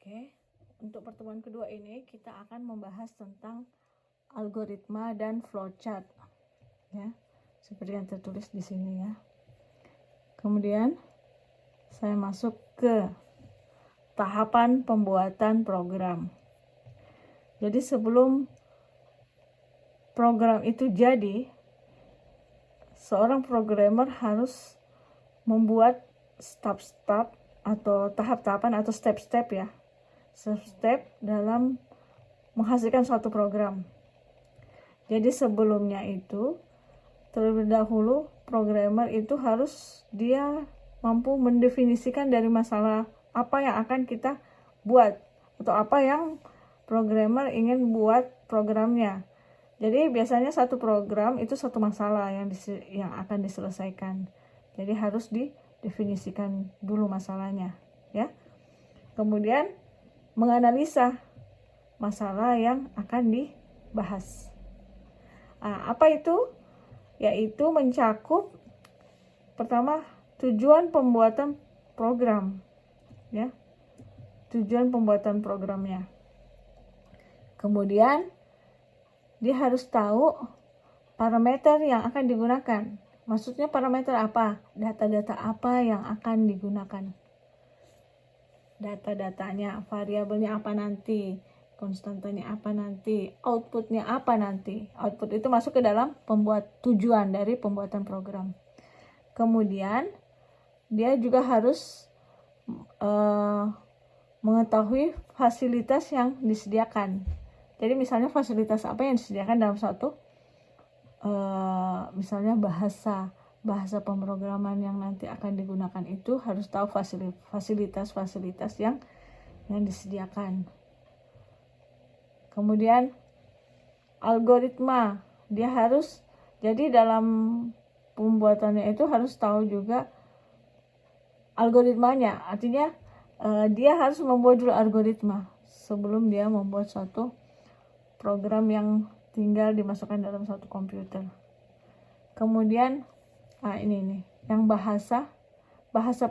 Oke, untuk pertemuan kedua ini kita akan membahas tentang algoritma dan flowchart, ya, seperti yang tertulis di sini ya. Kemudian saya masuk ke tahapan pembuatan program. Jadi sebelum program itu jadi, seorang programmer harus membuat step-step atau tahap-tahapan atau step-step ya, step dalam menghasilkan suatu program. Jadi sebelumnya itu terlebih dahulu programmer itu harus dia mampu mendefinisikan dari masalah apa yang akan kita buat atau apa yang programmer ingin buat programnya. Jadi biasanya satu program itu satu masalah yang akan diselesaikan. Jadi harus didefinisikan dulu masalahnya, ya. Kemudian menganalisa masalah yang akan dibahas. Apa itu? Yaitu mencakup pertama tujuan pembuatan program, ya. Tujuan pembuatan programnya. Kemudian dia harus tahu parameter yang akan digunakan. Maksudnya parameter apa? Data-data apa yang akan digunakan. Data-datanya, variabelnya apa nanti, konstantanya apa nanti, outputnya apa nanti. Output itu masuk ke dalam tujuan dari pembuatan program. Kemudian dia juga harus mengetahui fasilitas yang disediakan. Jadi misalnya fasilitas apa yang disediakan dalam suatu misalnya bahasa pemrograman yang nanti akan digunakan itu harus tahu fasilitas-fasilitas yang disediakan. Kemudian algoritma, dia harus jadi dalam pembuatannya itu harus tahu juga algoritmanya. Artinya dia harus membuat dulu algoritma sebelum dia membuat suatu program yang tinggal dimasukkan dalam satu komputer. Kemudian ini yang bahasa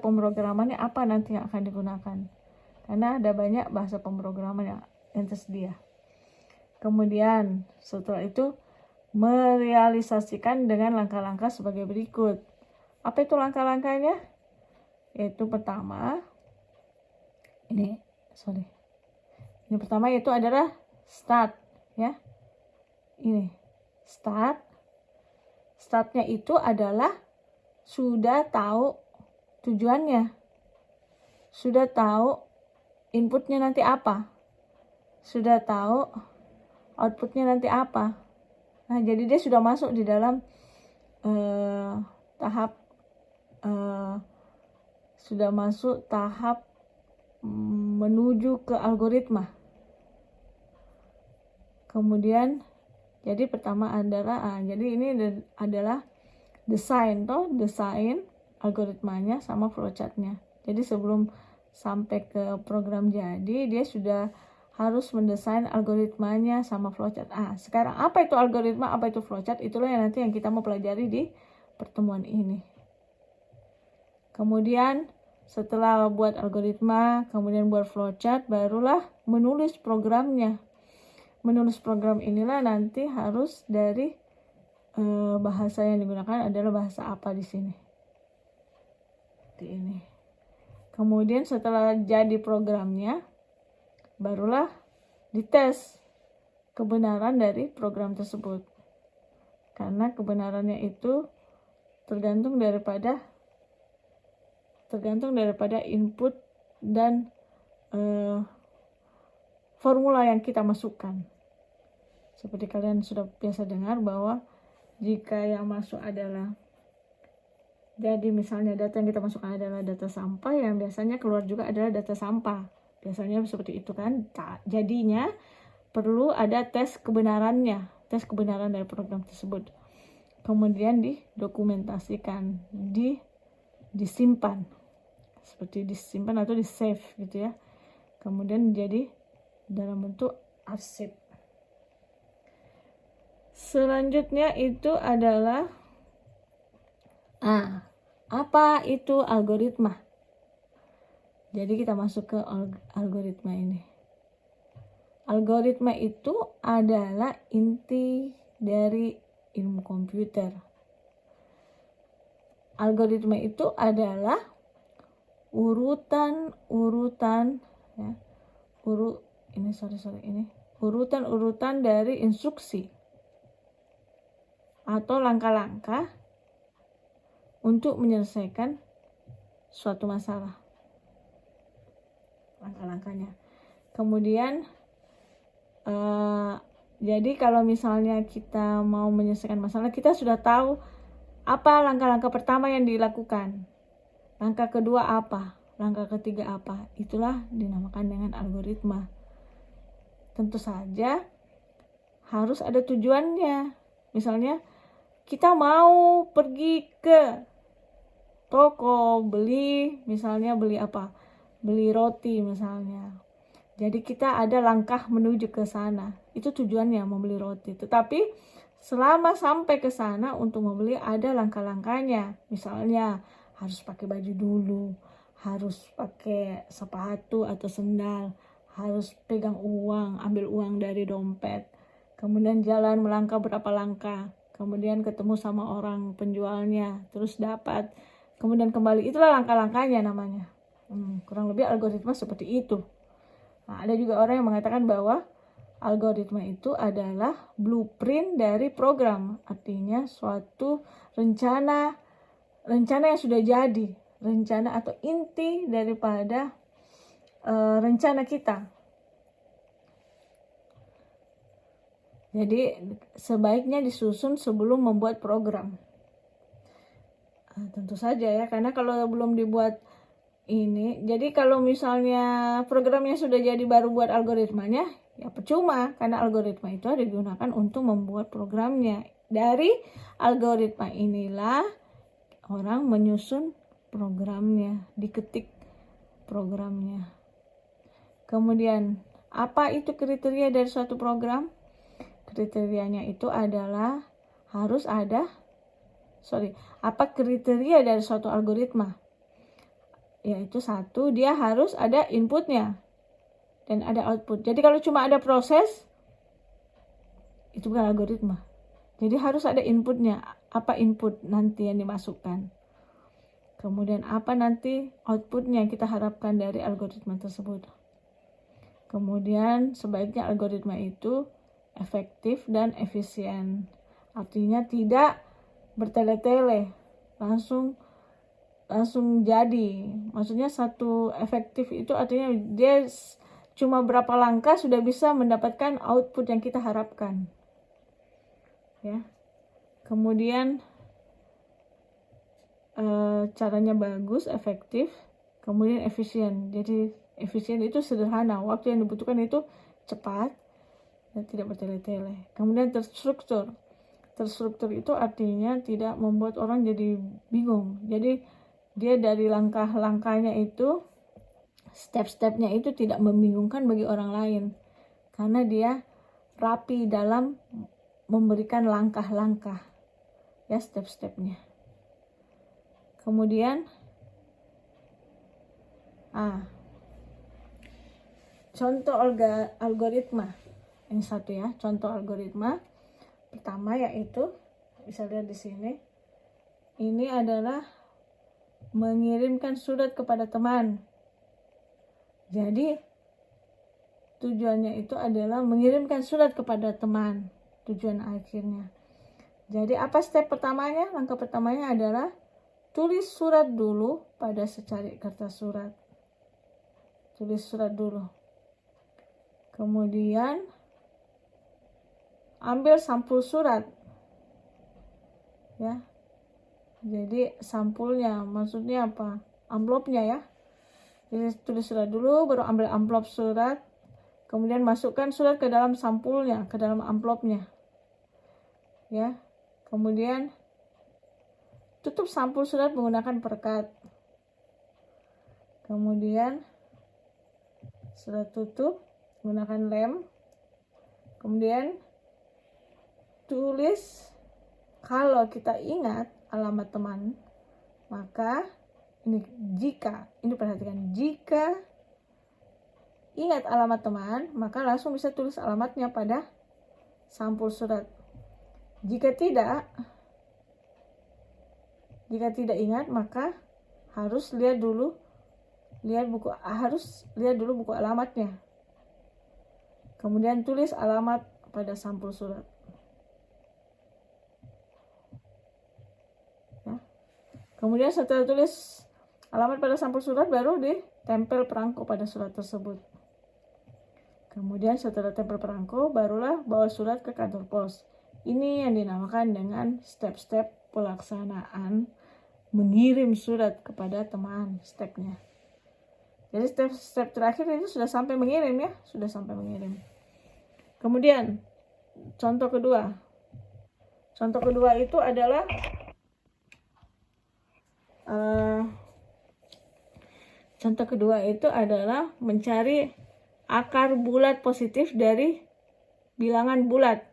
pemrogramannya apa nanti yang akan digunakan, karena ada banyak bahasa pemrograman yang tersedia. Kemudian setelah itu merealisasikan dengan langkah-langkah sebagai berikut. Apa itu langkah-langkahnya? Yaitu pertama ini pertama yaitu adalah start, ya. Ini startnya itu adalah sudah tahu tujuannya, sudah tahu inputnya nanti apa, sudah tahu outputnya nanti apa. Nah, jadi dia sudah masuk di dalam tahap menuju ke algoritma. Kemudian jadi pertama adalah jadi ini adalah desain algoritmanya sama flowchartnya. Jadi sebelum sampai ke program jadi, dia sudah harus mendesain algoritmanya sama flowchart. Sekarang apa itu algoritma, apa itu flowchart? Itulah yang nanti yang kita mau pelajari di pertemuan ini. Kemudian setelah buat algoritma, kemudian buat flowchart, barulah menulis programnya. Menulis program inilah nanti harus dari bahasa yang digunakan adalah bahasa apa di sini. Seperti ini. Kemudian setelah jadi programnya, barulah dites kebenaran dari program tersebut. Karena kebenarannya itu tergantung daripada input dan formula yang kita masukkan. Seperti kalian sudah biasa dengar bahwa jika yang masuk adalah, jadi misalnya data yang kita masukkan adalah data sampah, yang biasanya keluar juga adalah data sampah. Biasanya seperti itu kan. Jadinya perlu ada tes kebenarannya, tes kebenaran dari program tersebut. Kemudian didokumentasikan, disimpan. Seperti disimpan atau di save gitu ya. Kemudian jadi dalam bentuk arsip. Selanjutnya itu adalah apa itu algoritma? Jadi kita masuk ke algoritma ini. Algoritma itu adalah inti dari ilmu komputer. Algoritma itu adalah urutan-urutan ya, urutan-urutan dari instruksi atau langkah-langkah untuk menyelesaikan suatu masalah. Langkah-langkahnya. Kemudian jadi kalau misalnya kita mau menyelesaikan masalah, kita sudah tahu apa langkah-langkah pertama yang dilakukan, langkah kedua apa, langkah ketiga apa. Itulah dinamakan dengan algoritma. Tentu saja harus ada tujuannya. Misalnya kita mau pergi ke toko beli apa, beli roti misalnya. Jadi kita ada langkah menuju ke sana. Itu tujuannya membeli roti. Tetapi selama sampai ke sana untuk membeli ada langkah-langkahnya. Misalnya harus pakai baju dulu, harus pakai sepatu atau sendal, harus pegang uang, ambil uang dari dompet. Kemudian jalan melangkah berapa langkah. Kemudian ketemu sama orang penjualnya, terus dapat. Kemudian kembali. Itulah langkah-langkahnya namanya. Kurang lebih algoritma seperti itu. Nah, ada juga orang yang mengatakan bahwa algoritma itu adalah blueprint dari program, artinya suatu rencana yang sudah jadi, rencana atau inti daripada rencana kita. Jadi sebaiknya disusun sebelum membuat program. Tentu saja ya, karena kalau belum dibuat ini, jadi kalau misalnya programnya sudah jadi baru buat algoritmanya, ya percuma, karena algoritma itu digunakan untuk membuat programnya. Dari algoritma inilah orang menyusun programnya, diketik programnya. Kemudian apa itu kriteria dari suatu program? Kriterianya itu adalah apa kriteria dari suatu algoritma? Yaitu satu, dia harus ada inputnya dan ada output. Jadi kalau cuma ada proses, itu bukan algoritma. Jadi harus ada inputnya. Apa input nanti yang dimasukkan? Kemudian apa nanti outputnya yang kita harapkan dari algoritma tersebut? Kemudian sebaiknya algoritma itu efektif dan efisien. Artinya tidak bertele-tele, langsung jadi. Maksudnya satu efektif itu artinya dia cuma berapa langkah sudah bisa mendapatkan output yang kita harapkan. Ya. Kemudian caranya bagus, efektif, kemudian efisien. Jadi efisien itu sederhana, waktu yang dibutuhkan itu cepat dan tidak bertele-tele. Kemudian terstruktur. Terstruktur itu artinya tidak membuat orang jadi bingung. Jadi dia dari langkah-langkahnya itu, step-stepnya itu tidak membingungkan bagi orang lain. Karena dia rapi dalam memberikan langkah-langkah, ya, step-stepnya. Kemudian, contoh algoritma. Ini satu ya, contoh algoritma. Pertama yaitu, bisa lihat di sini. Ini adalah mengirimkan surat kepada teman. Jadi tujuannya itu adalah mengirimkan surat kepada teman, tujuan akhirnya. Jadi apa step pertamanya? Langkah pertamanya adalah tulis surat dulu pada secari kertas surat. Tulis surat dulu. Kemudian ambil sampul surat. Ya. Jadi sampulnya, maksudnya apa? Amplopnya ya. Jadi tulis surat dulu, baru ambil amplop surat. Kemudian masukkan surat ke dalam sampulnya, ke dalam amplopnya. Ya. Kemudian tutup sampul surat menggunakan perekat. Kemudian surat tutup menggunakan lem. Kemudian tulis, kalau kita ingat alamat teman, maka Ini jika, ini perhatikan, jika ingat alamat teman, maka langsung bisa tulis alamatnya pada sampul surat. Jika tidak ingat, maka harus lihat dulu buku alamatnya. Kemudian tulis alamat pada sampul surat. Ya. Kemudian setelah tulis alamat pada sampul surat, baru ditempel perangko pada surat tersebut. Kemudian setelah tempel perangko, barulah bawa surat ke kantor pos. Ini yang dinamakan dengan step-step pelaksanaan mengirim surat kepada teman, stepnya. Jadi step terakhir itu sudah sampai mengirim ya, sudah sampai mengirim. Kemudian contoh kedua itu adalah mencari akar bulat positif dari bilangan bulat.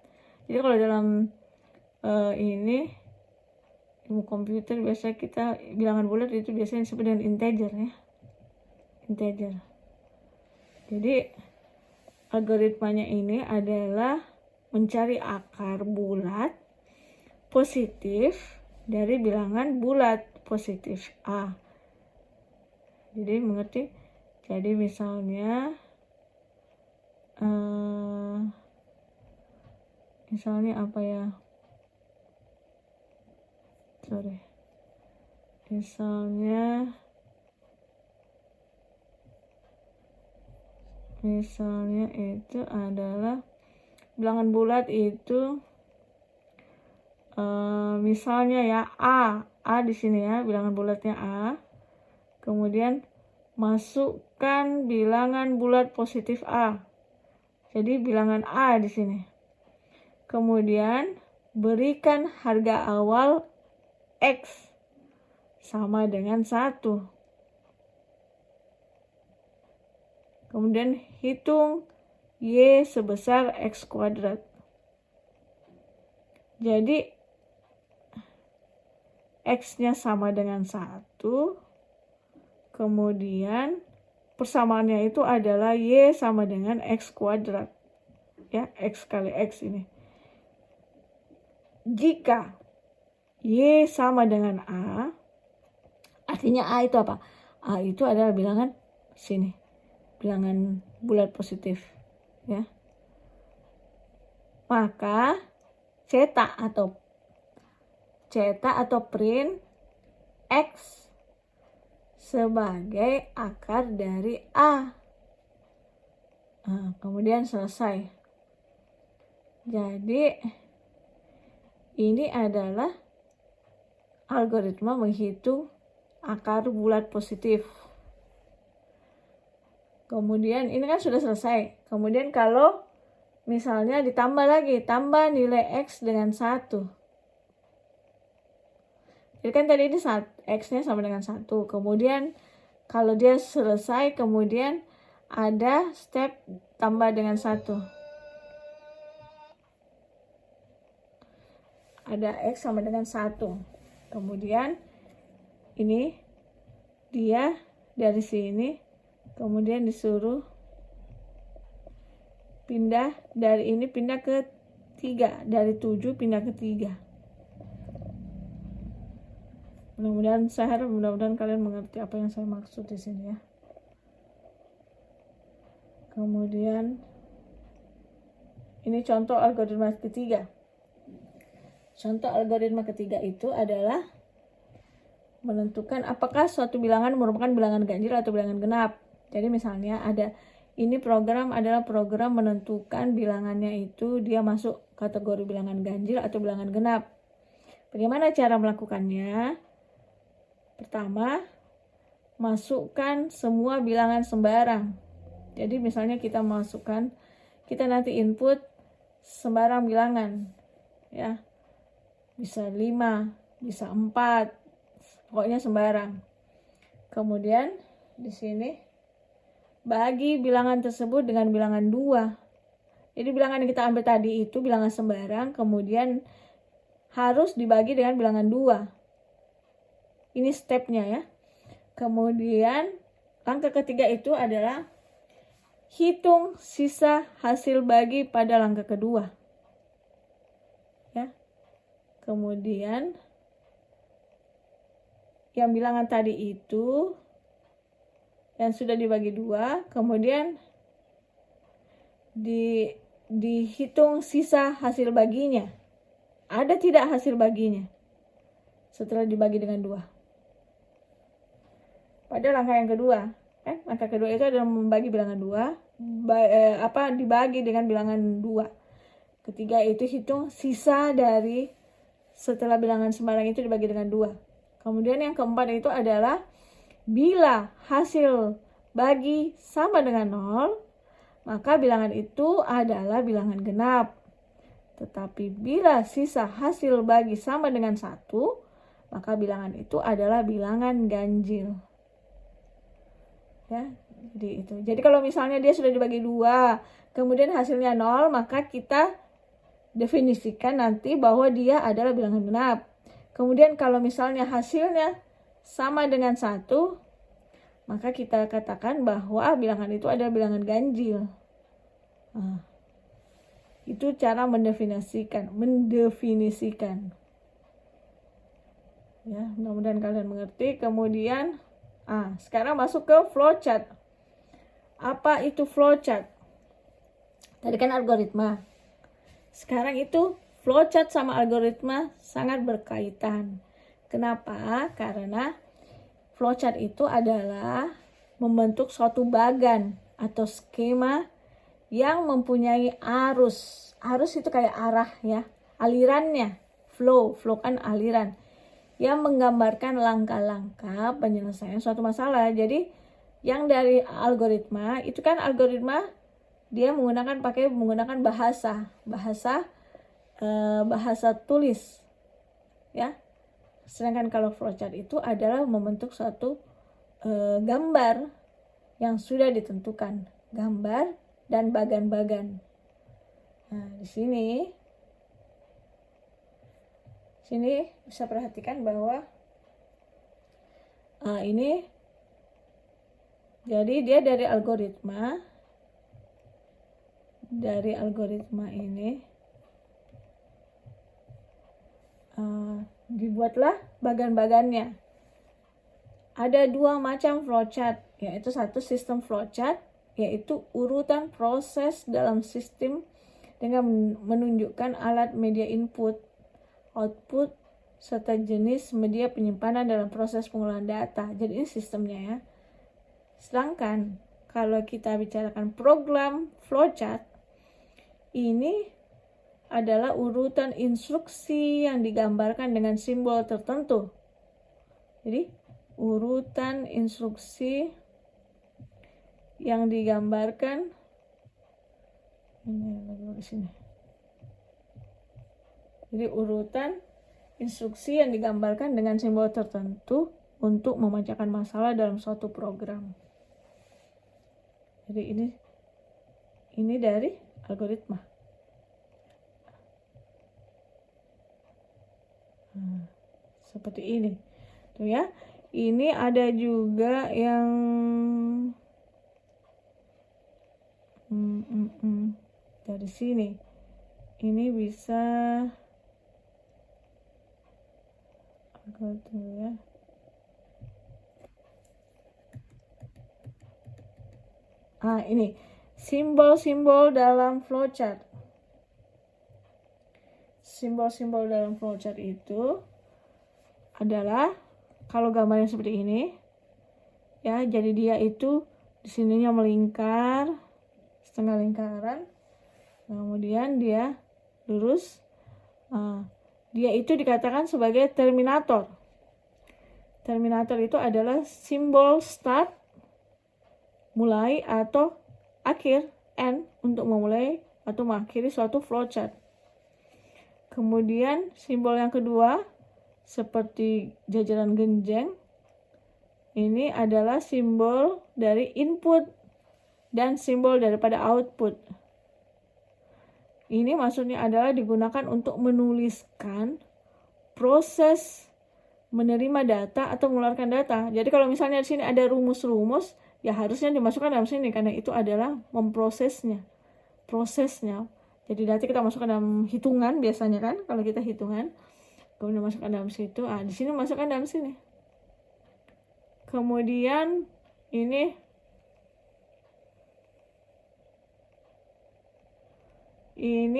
Jadi kalau dalam ini ilmu komputer biasa kita bilangan bulat itu biasanya disebut dengan integer ya. Integer. Jadi algoritmanya ini adalah mencari akar bulat positif dari bilangan bulat positif A. Jadi mengerti? Jadi misalnya apa ya? Misalnya itu adalah bilangan bulat itu misalnya ya A di sini ya, bilangan bulatnya A. Kemudian masukkan bilangan bulat positif A. Jadi bilangan A di sini. Kemudian berikan harga awal X sama dengan 1. Kemudian hitung Y sebesar X kuadrat. Jadi X-nya sama dengan 1. Kemudian persamaannya itu adalah Y sama dengan X kuadrat. Ya, X kali X ini. Jika Y sama dengan A, artinya A itu apa? A itu adalah bilangan sini. Bilangan bulat positif. Ya. Maka cetak atau print X sebagai akar dari A. Nah, kemudian selesai. Jadi ini adalah algoritma menghitung akar bulat positif. Kemudian ini kan sudah selesai. Kemudian kalau misalnya ditambah lagi, tambah nilai X dengan 1. Jadi kan tadi ini X-nya sama dengan 1. Kemudian kalau dia selesai, kemudian ada step tambah dengan 1. Ada X sama dengan 1. Kemudian ini dia dari sini, kemudian disuruh pindah dari ini, pindah ke 3. Dari 7 pindah ke 3. Mudah-mudahan kalian mengerti apa yang saya maksud di sini ya. Kemudian ini contoh algoritma ketiga. Contoh algoritma ketiga itu adalah menentukan apakah suatu bilangan merupakan bilangan ganjil atau bilangan genap. Jadi misalnya ini program adalah program menentukan bilangannya itu dia masuk kategori bilangan ganjil atau bilangan genap. Bagaimana cara melakukannya? Pertama, masukkan semua bilangan sembarang. Jadi misalnya kita nanti input sembarang bilangan. Ya. Bisa 5, bisa 4, pokoknya sembarang. Kemudian di sini bagi bilangan tersebut dengan bilangan 2. Jadi bilangan yang kita ambil tadi itu bilangan sembarang, kemudian harus dibagi dengan bilangan 2. Ini stepnya ya. Kemudian langkah ketiga itu adalah hitung sisa hasil bagi pada langkah kedua. Ya. Kemudian yang bilangan tadi itu yang sudah dibagi 2, kemudian dihitung sisa hasil baginya. Ada tidak hasil baginya setelah dibagi dengan 2? Pada langkah yang kedua, langkah kedua itu adalah membagi bilangan 2, dibagi dengan bilangan 2. Ketiga itu hitung sisa dari setelah bilangan sembarang itu dibagi dengan 2. Kemudian yang keempat itu adalah bila hasil bagi sama dengan 0, maka bilangan itu adalah bilangan genap. Tetapi bila sisa hasil bagi sama dengan 1, maka bilangan itu adalah bilangan ganjil. Ya, jadi itu. Jadi kalau misalnya dia sudah dibagi 2, kemudian hasilnya 0, maka kita definisikan nanti bahwa dia adalah bilangan genap. Kemudian kalau misalnya hasilnya sama dengan 1, maka kita katakan bahwa bilangan itu adalah bilangan ganjil. Nah, itu cara mendefinisikan. Ya, mudah-mudahan kalian mengerti. Kemudian sekarang masuk ke flowchart. Apa itu flowchart? Tadi kan algoritma. Sekarang itu flowchart sama algoritma sangat berkaitan. Kenapa? Karena flowchart itu adalah membentuk suatu bagan atau skema yang mempunyai arus. Arus itu kayak arah ya, alirannya. Flow kan aliran. Yang menggambarkan langkah-langkah penyelesaian suatu masalah. Jadi yang dari algoritma itu kan algoritma dia menggunakan bahasa tulis ya. Sedangkan kalau flowchart itu adalah membentuk suatu gambar yang sudah ditentukan, gambar dan bagan-bagan. Nah, di sini bisa perhatikan bahwa ini jadi dia dari algoritma ini dibuatlah bagan-bagannya. Ada 2 macam flowchart, yaitu satu sistem flowchart, yaitu urutan proses dalam sistem dengan menunjukkan alat media input, output, serta jenis media penyimpanan dalam proses pengolahan data. Jadi ini sistemnya ya. Sedangkan kalau kita bicarakan program flowchart, ini adalah urutan instruksi yang digambarkan dengan simbol tertentu. Jadi urutan instruksi yang digambarkan ini di sini. Jadi urutan instruksi yang digambarkan dengan simbol tertentu untuk memecahkan masalah dalam suatu program. Jadi ini dari algoritma. Seperti ini. Tuh ya. Ini ada juga yang dari sini. Ini bisa ya. Ini simbol-simbol dalam flowchart. Simbol-simbol dalam flowchart itu adalah kalau gambarnya seperti ini ya, jadi dia itu di sininya melingkar setengah lingkaran, kemudian dia lurus. Dia itu dikatakan sebagai terminator. Terminator itu adalah simbol start, mulai atau akhir, end, untuk memulai atau mengakhiri suatu flowchart. Kemudian simbol yang kedua seperti jajaran genjeng, ini adalah simbol dari input dan simbol daripada output. Ini maksudnya adalah digunakan untuk menuliskan proses menerima data atau mengeluarkan data. Jadi kalau misalnya di sini ada rumus-rumus, ya harusnya dimasukkan dalam sini karena itu adalah memprosesnya, prosesnya. Jadi nanti kita masukkan dalam hitungan biasanya kan, kalau kita hitungan, kemudian masukkan dalam situ. Di sini masukkan dalam sini. Kemudian ini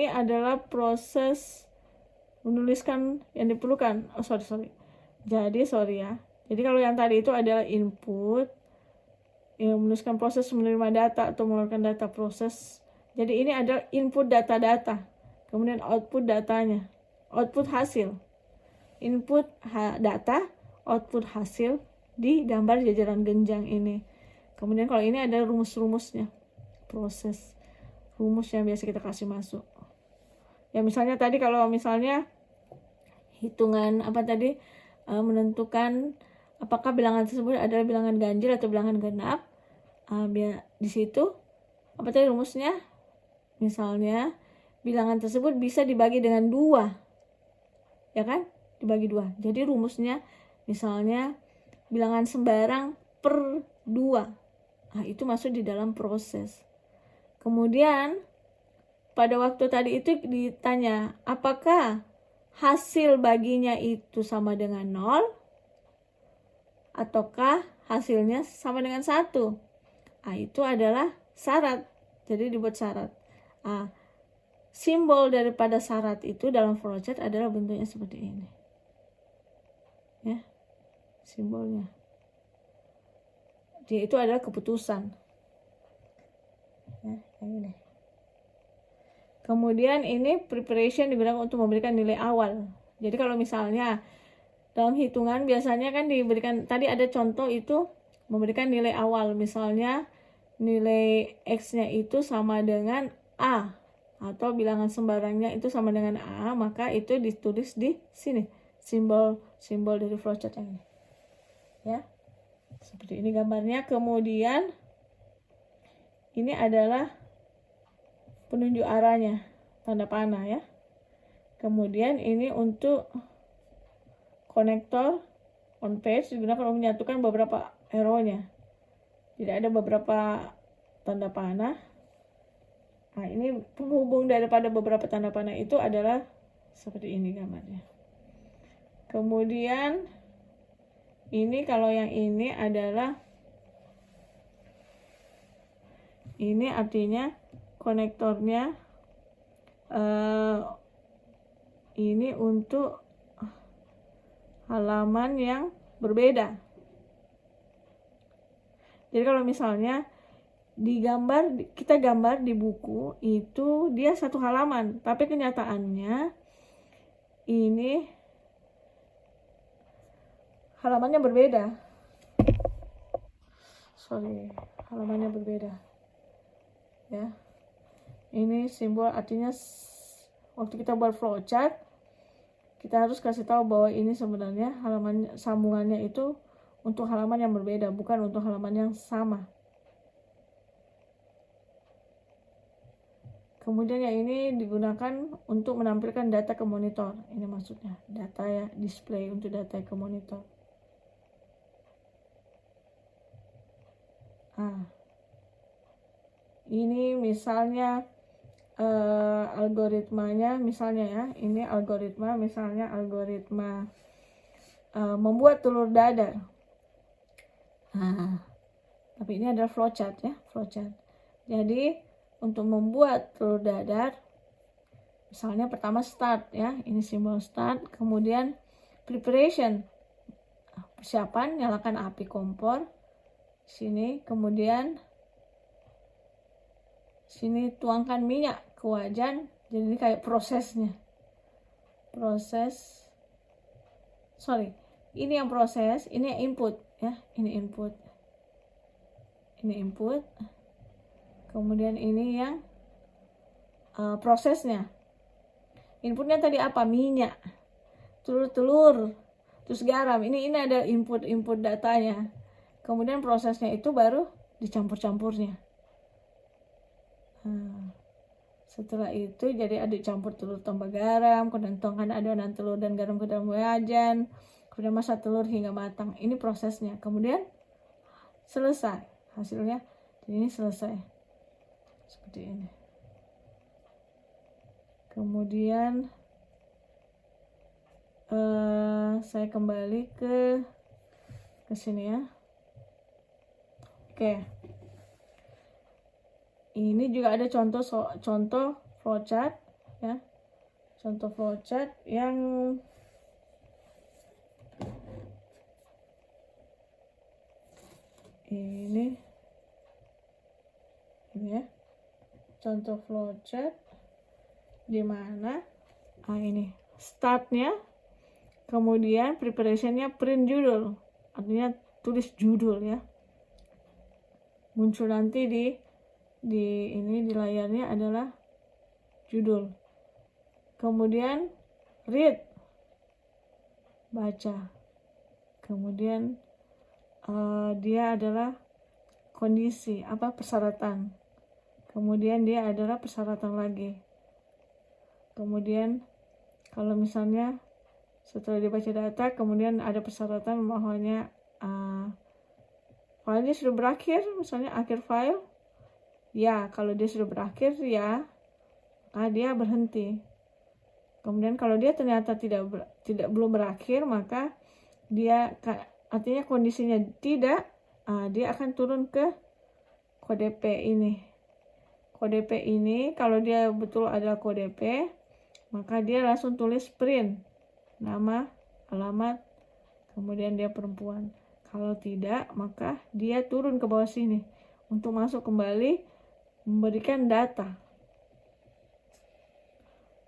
adalah proses menuliskan yang diperlukan. Jadi kalau yang tadi itu adalah input, yang menuliskan proses menerima data atau mengeluarkan data proses. Jadi ini adalah input data-data, kemudian output datanya, output hasil. Input data, output hasil di gambar jajaran genjang ini. Kemudian kalau ini ada rumus-rumusnya, proses rumus yang biasa kita kasih masuk. Ya misalnya tadi kalau misalnya hitungan menentukan apakah bilangan tersebut adalah bilangan ganjil atau bilangan genap. Di situ apa tadi rumusnya? Misalnya bilangan tersebut bisa dibagi dengan 2, ya kan? Dibagi 2. Jadi rumusnya misalnya bilangan sembarang per 2. Itu masuk di dalam proses. Kemudian pada waktu tadi itu ditanya apakah hasil baginya itu sama dengan 0 ataukah hasilnya sama dengan 1. Itu adalah syarat. Jadi dibuat syarat. Simbol daripada syarat itu dalam flowchart adalah bentuknya seperti ini. Ya. Simbolnya. Dia itu adalah keputusan. Ya, ini. Kemudian ini preparation digunakan untuk memberikan nilai awal. Jadi kalau misalnya dalam hitungan biasanya kan diberikan, tadi ada contoh itu memberikan nilai awal. Misalnya nilai X-nya itu sama dengan A atau bilangan sembarangnya itu sama dengan A, maka itu ditulis di sini. Simbol dari flowchart yang ini. Ya. Seperti ini gambarnya. Kemudian ini adalah penunjuk arahnya, tanda panah ya. Kemudian ini untuk konektor on page digunakan untuk menyatukan beberapa arrow-nya. Jadi ada beberapa tanda panah. Ini penghubung daripada beberapa tanda panah itu adalah seperti ini gambarnya. Kemudian ini kalau yang ini adalah, ini artinya konektornya ini untuk halaman yang berbeda. Jadi kalau misalnya kita gambar di buku itu dia satu halaman, tapi kenyataannya ini halamannya berbeda. Halamannya berbeda. Ya. Ini simbol artinya waktu kita buat flowchart kita harus kasih tahu bahwa ini sebenarnya halaman sambungannya itu untuk halaman yang berbeda, bukan untuk halaman yang sama. Kemudian yang ini digunakan untuk menampilkan data ke monitor. Ini maksudnya data ya, display untuk data ke monitor. Ini misalnya algoritmanya, misalnya ya, ini algoritma, misalnya algoritma membuat telur dadar. Tapi ini adalah flowchart ya, flowchart. Jadi untuk membuat telur dadar, misalnya pertama start ya, ini simbol start, kemudian preparation, persiapan, nyalakan api kompor, sini, kemudian sini tuangkan minyak ke wajan. Jadi ini kayak prosesnya, ini yang proses, ini yang input ya, ini input, kemudian ini yang prosesnya. Inputnya tadi apa? Minyak, telur, terus garam. Ini ada input datanya. Kemudian prosesnya itu baru dicampur-campurnya. Setelah itu jadi aduk campur telur tambah garam, kemudian tuangkan adonan telur dan garam ke dalam wajan, kemudian masak telur hingga matang. Ini prosesnya. Kemudian selesai hasilnya. Jadi ini selesai seperti ini. Kemudian saya kembali ke sini ya. Oke. Ini juga ada contoh flowchart ya. Contoh flowchart yang ini ya. Contoh flowchart di mana ini startnya, kemudian preparationnya print judul, artinya tulis judul ya. Muncul nanti di layarnya adalah judul. Kemudian read, baca. Kemudian dia adalah kondisi, persyaratan. Kemudian dia adalah persyaratan lagi. Kemudian kalau misalnya setelah dibaca data, kemudian ada persyaratan bahwanya filenya sudah berakhir, misalnya akhir file. Ya, kalau dia sudah berakhir ya, maka dia berhenti. Kemudian kalau dia ternyata belum berakhir, maka dia artinya kondisinya tidak, dia akan turun ke kode P ini. Kode P ini kalau dia betul adalah kode P, maka dia langsung tulis print nama, alamat, kemudian dia perempuan. Kalau tidak, maka dia turun ke bawah sini untuk masuk kembali memberikan data,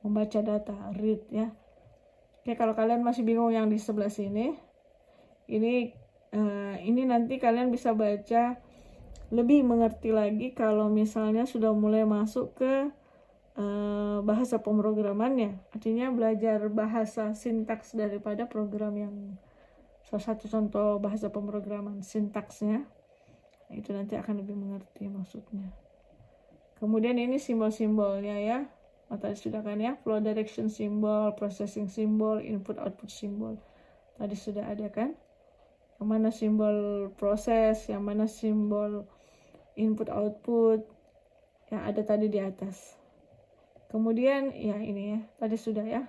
membaca data, read ya. Oke, kalau kalian masih bingung yang di sebelah sini, ini nanti kalian bisa baca lebih mengerti lagi kalau misalnya sudah mulai masuk ke bahasa pemrogramannya, artinya belajar bahasa sintaks daripada program yang salah satu contoh bahasa pemrograman sintaksnya, itu nanti akan lebih mengerti maksudnya. Kemudian ini simbol-simbolnya ya, tadi sudah kan ya, flow direction symbol, processing symbol, input output symbol, tadi sudah ada kan, yang mana simbol proses, yang mana simbol input output, yang ada tadi di atas. Kemudian ya ini ya, tadi sudah ya.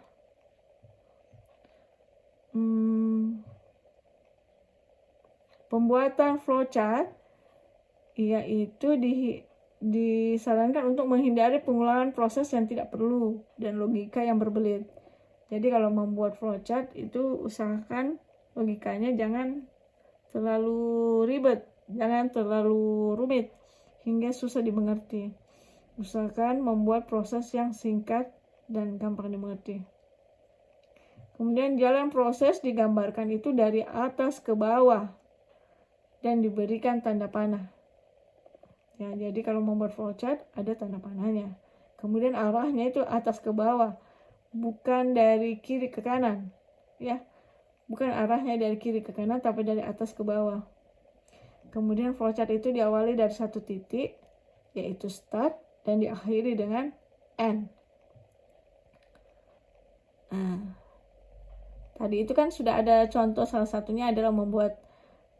Pembuatan flowchart yaitu disarankan untuk menghindari pengulangan proses yang tidak perlu dan logika yang berbelit. Jadi kalau membuat flowchart itu usahakan logikanya jangan terlalu ribet, jangan terlalu rumit hingga susah dimengerti. Usahakan membuat proses yang singkat dan gampang dimengerti. Kemudian jalan proses digambarkan itu dari atas ke bawah dan diberikan tanda panah. Ya, jadi kalau membuat flowchart ada tanda panahnya. Kemudian arahnya itu atas ke bawah, bukan dari kiri ke kanan. Ya, bukan arahnya dari kiri ke kanan, tapi dari atas ke bawah. Kemudian flowchart itu diawali dari satu titik, yaitu start, dan diakhiri dengan end. Tadi itu kan sudah ada contoh, salah satunya adalah membuat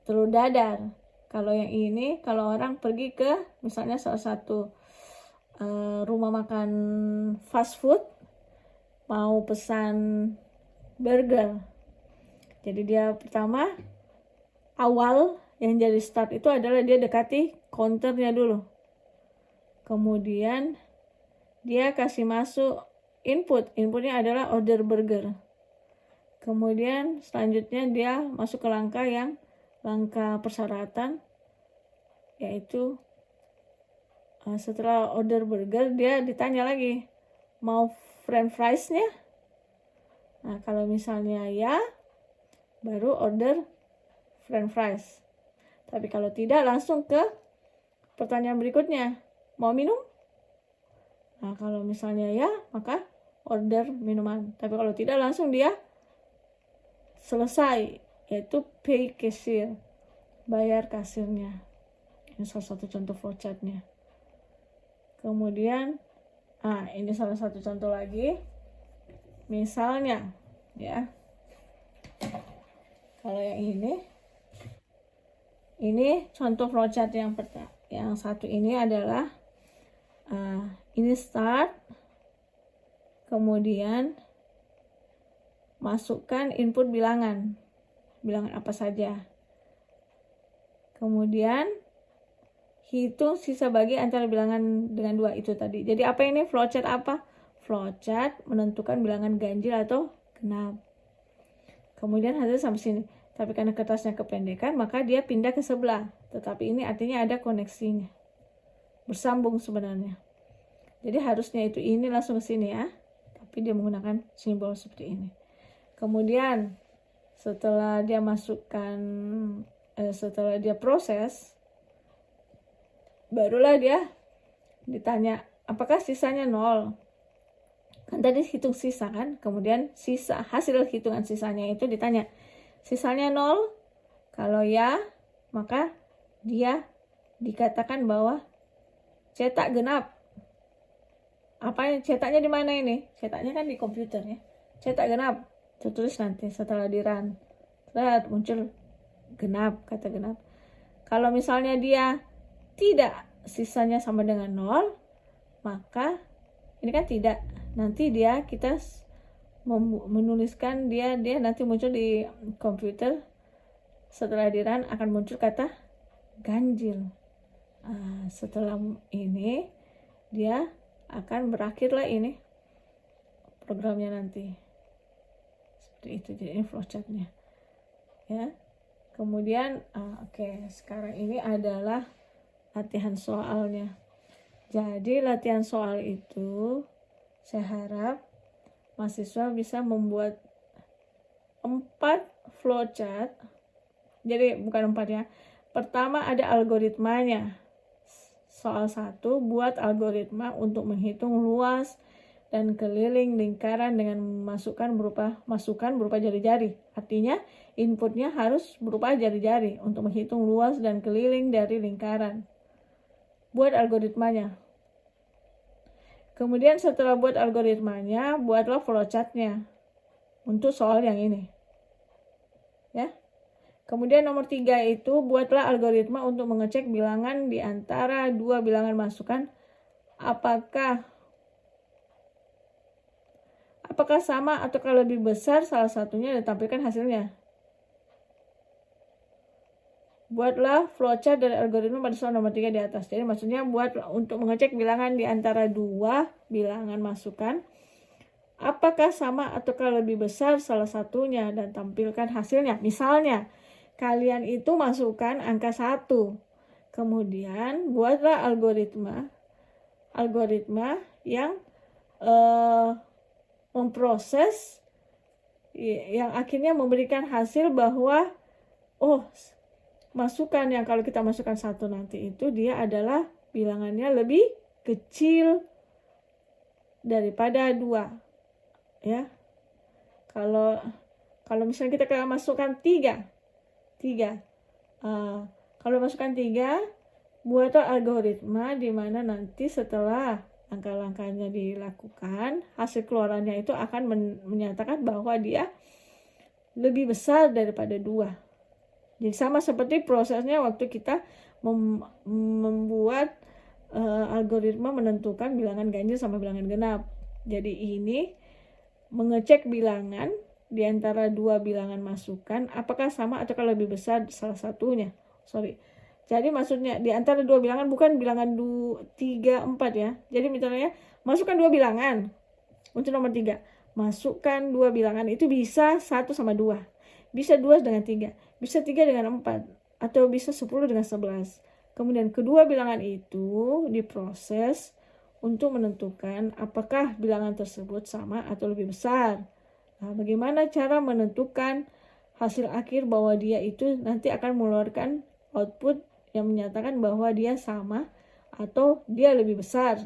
telur dadar. Kalau yang ini, kalau orang pergi ke misalnya salah satu rumah makan fast food, mau pesan burger. Jadi dia pertama, awal yang jadi start itu adalah dia dekati counternya dulu. Kemudian dia kasih masuk inputnya adalah order burger. Kemudian selanjutnya dia masuk ke langkah persyaratan, yaitu setelah order burger dia ditanya lagi mau french fries-nya. Nah, kalau misalnya ya, baru order french fries. Tapi kalau tidak, langsung ke pertanyaan berikutnya, mau minum? Nah, kalau misalnya ya, maka order minuman. Tapi kalau tidak, langsung dia selesai, yaitu pay cashier, bayar kasirnya. Ini salah satu contoh flowchart-nya. Kemudian ini salah satu contoh lagi. Misalnya ya, Kalau ini contoh flowchart yang satu ini adalah ini start, kemudian masukkan input bilangan apa saja, kemudian hitung sisa bagi antara bilangan dengan 2 itu tadi. Jadi apa ini flowchart apa? Flowchart menentukan bilangan ganjil atau genap. Kemudian hasil sampai sini. Tapi karena kertasnya kependekan, maka dia pindah ke sebelah. Tetapi ini artinya ada koneksinya. Bersambung sebenarnya. Jadi harusnya ini langsung ke sini ya. Tapi dia menggunakan simbol seperti ini. Kemudian setelah dia setelah dia proses, barulah dia ditanya apakah sisanya 0. Kan tadi hitung sisa kan, kemudian hasil hitungan sisanya itu ditanya sisanya 0. Kalau ya, maka dia dikatakan bahwa cetak genap. Apa cetaknya di mana ini? Cetaknya kan di komputer ya. Cetak genap, tertulis nanti setelah di run. Lihat muncul genap, kata genap. Kalau misalnya dia tidak, sisanya sama dengan 0, maka ini kan tidak. Nanti kita menuliskan dia nanti muncul di komputer. Setelah di run akan muncul kata ganjil. Setelah ini dia akan berakhirlah ini programnya nanti. Seperti itu, jadi ini flowchartnya ya. Kemudian sekarang ini adalah latihan soalnya. Jadi latihan soal itu saya harap mahasiswa bisa membuat 4 flowchart. Jadi bukan 4 ya. Pertama ada algoritmanya. Soal 1, buat algoritma untuk menghitung luas dan keliling lingkaran dengan masukan berupa jari-jari. Artinya inputnya harus berupa jari-jari untuk menghitung luas dan keliling dari lingkaran. Buat algoritmanya. Kemudian setelah buat algoritmanya, buatlah flowchartnya untuk soal yang ini. Ya. Kemudian nomor 3 itu buatlah algoritma untuk mengecek bilangan di antara 2 bilangan masukan. Apakah sama atau lebih besar salah satunya dan tampilkan hasilnya. Buatlah flowchart dari algoritma pada soal nomor 3 di atas. Jadi maksudnya buat untuk mengecek bilangan di antara 2 bilangan masukan. Apakah sama atau lebih besar salah satunya dan tampilkan hasilnya. Misalnya, kalian itu masukkan angka 1. Kemudian buatlah algoritma yang memproses yang akhirnya memberikan hasil bahwa masukan yang kalau kita masukkan 1 nanti itu dia adalah bilangannya lebih kecil daripada 2 ya. Kalau misalnya kita masukkan 3 kalau masukkan 3, buatlah algoritma di mana nanti setelah langkah-langkahnya dilakukan, hasil keluarannya itu akan menyatakan bahwa dia lebih besar daripada 2. Jadi sama seperti prosesnya waktu kita membuat algoritma menentukan bilangan ganjil sama bilangan genap. Jadi ini mengecek bilangan di antara 2 bilangan masukan, apakah sama atau lebih besar salah satunya. Jadi maksudnya di antara 2 bilangan, bukan bilangan 2, 3, 4 ya. Jadi misalnya masukkan 2 bilangan. Untuk nomor 3, masukkan 2 bilangan itu bisa 1 sama 2. Bisa 2 dengan 3, bisa 3 dengan 4, atau bisa 10 dengan 11. Kemudian kedua bilangan itu diproses untuk menentukan apakah bilangan tersebut sama atau lebih besar. Nah, bagaimana cara menentukan hasil akhir bahwa dia itu nanti akan mengeluarkan output yang menyatakan bahwa dia sama atau dia lebih besar.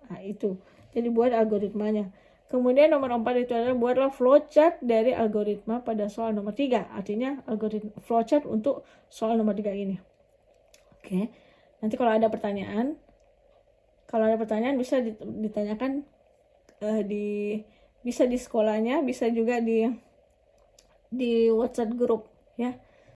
Nah, itu. Jadi buat algoritmanya. Kemudian nomor 4 itu adalah buatlah flowchart dari algoritma pada soal nomor 3. Artinya algoritma flowchart untuk soal nomor 3 ini. Oke. Nanti kalau ada pertanyaan bisa ditanyakan bisa di sekolahnya, bisa juga di WhatsApp grup ya.